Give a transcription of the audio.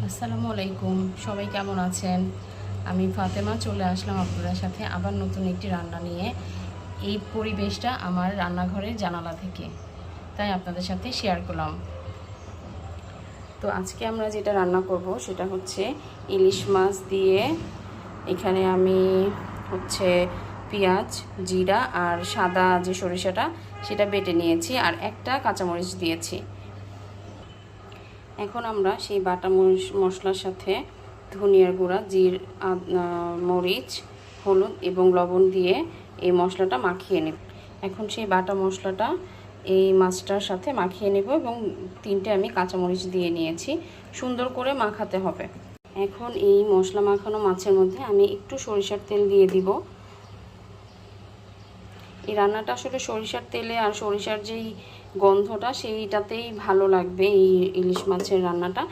আসসালামু আলাইকুম, সবাই কেমন আছেন? আমি ফাতেমা চলে আসলাম আপনাদের সাথে আবার নতুন একটি রান্না নিয়ে। এই পরিবেশটা আমার রান্নাঘরের জানালা থেকে, তাই আপনাদের সাথে শেয়ার করলাম। তো আজকে আমরা যেটা রান্না করব সেটা হচ্ছে ইলিশ মাছ দিয়ে। এখানে আমি পেঁয়াজ, জিরা আর সাদা যে সরিষাটা সেটা বেটে নিয়েছি, আর একটা কাঁচামরিচ দিয়েছি। এখন আমরা সেই বাটা মশলার সাথে ধনিয়ার গুঁড়া, মরিচ, হলুদ এবং লবণ দিয়ে এই মশলাটা মাখিয়ে নেব। এখন সেই বাটা মশলাটা এই মাছটার সাথে মাখিয়ে নেব এবং 3টে আমি কাঁচামরিচ দিয়ে নিয়েছি। সুন্দর করে মাখাতে হবে। এখন এই মশলা মাখানো মাছের মধ্যে আমি একটু সরিষার তেল দিয়ে দিব। এই রান্নাটা আসলে সরিষার তেলে আর সরিষার যেই গন্ধটা সেইটাতেই ভালো লাগবে এই ইলিশ মাছের রান্নাটা।